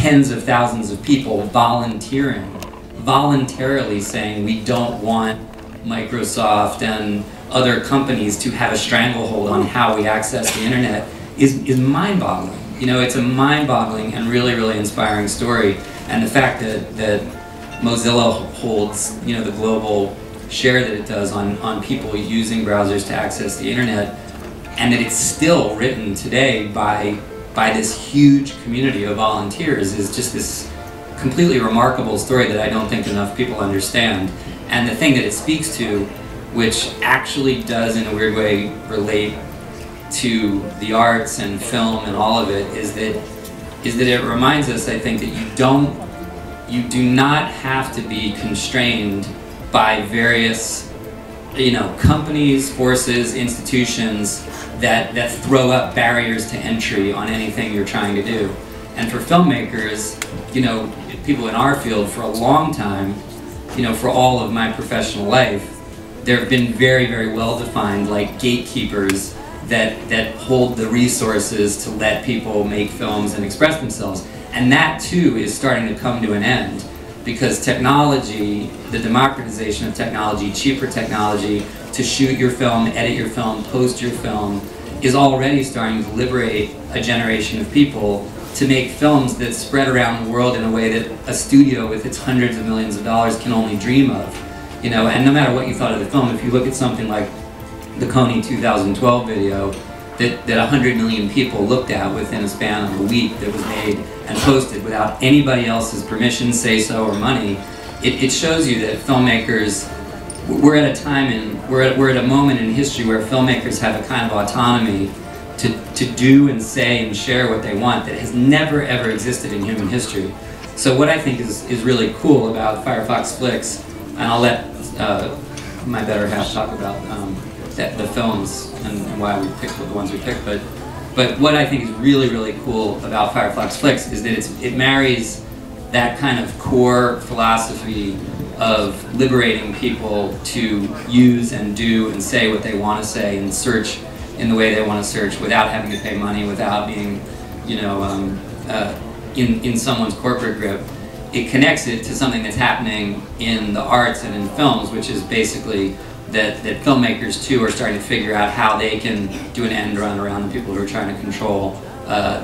tens of thousands of people voluntarily saying we don't want Microsoft and other companies to have a stranglehold on how we access the internet is mind-boggling. You know, it's a mind-boggling and really, really inspiring story. And the fact that Mozilla holds, you know, the global share that it does on people using browsers to access the internet, and that it's still written today by this huge community of volunteers is just this completely remarkable story that I don't think enough people understand. And the thing that it speaks to, which actually does in a weird way relate to the arts and film and all of it, is that it reminds us, I think, that you do not have to be constrained by various, you know, companies, forces, institutions that throw up barriers to entry on anything you're trying to do. And for filmmakers, you know, people in our field for a long time, you know, for all of my professional life, there have been very, very well-defined, like, gatekeepers that hold the resources to let people make films and express themselves. And that, too, is starting to come to an end, because technology, the democratization of technology, cheaper technology to shoot your film, edit your film, post your film, is already starting to liberate a generation of people to make films that spread around the world in a way that a studio with its hundreds of millions of dollars can only dream of. You know, and no matter what you thought of the film, if you look at something like the Coney 2012 video that 100 million people looked at within a span of a week, that was made and posted without anybody else's permission, say-so, or money, it shows you that filmmakers, we're at a time we're at a moment in history where filmmakers have a kind of autonomy to do and say and share what they want that has never ever existed in human history. So what I think is really cool about FireFox Flicks, and I'll let my better half talk about the films and why we picked the ones we picked, but what I think is really, really cool about FireFox Flicks is that it marries that kind of core philosophy of liberating people to use and do and say what they want to say and search in the way they want to search without having to pay money, without being, you know, in someone's corporate grip. It connects it to something that's happening in the arts and in films, which is basically that filmmakers too are starting to figure out how they can do an end run around the people who are trying to control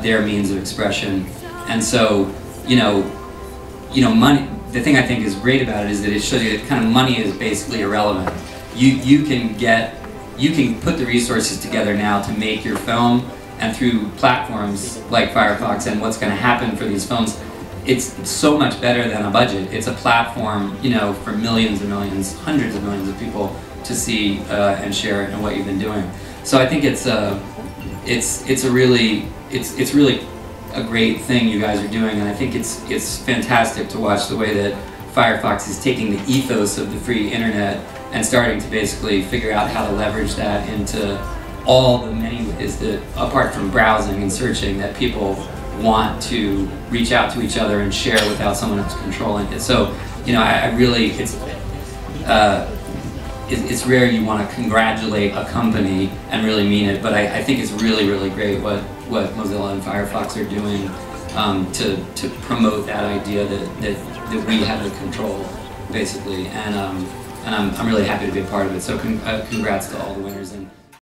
their means of expression. And so, you know, money. The thing I think is great about it is that it shows you that kind of money is basically irrelevant. You can put the resources together now to make your film, and through platforms like FireFox and what's going to happen for these films, it's so much better than a budget. It's a platform, you know, for millions and millions, hundreds of millions of people to see and share it and what you've been doing. So I think it's really a great thing you guys are doing, and I think it's fantastic to watch the way that FireFox is taking the ethos of the free internet and starting to basically figure out how to leverage that into all the many ways that, apart from browsing and searching, that people want to reach out to each other and share without someone else controlling it. So, you know, I really, it's rare you want to congratulate a company and really mean it, but I think it's really, really great what Mozilla and FireFox are doing to promote that idea that we have the control, basically, and I'm really happy to be a part of it. So congrats to all the winners. And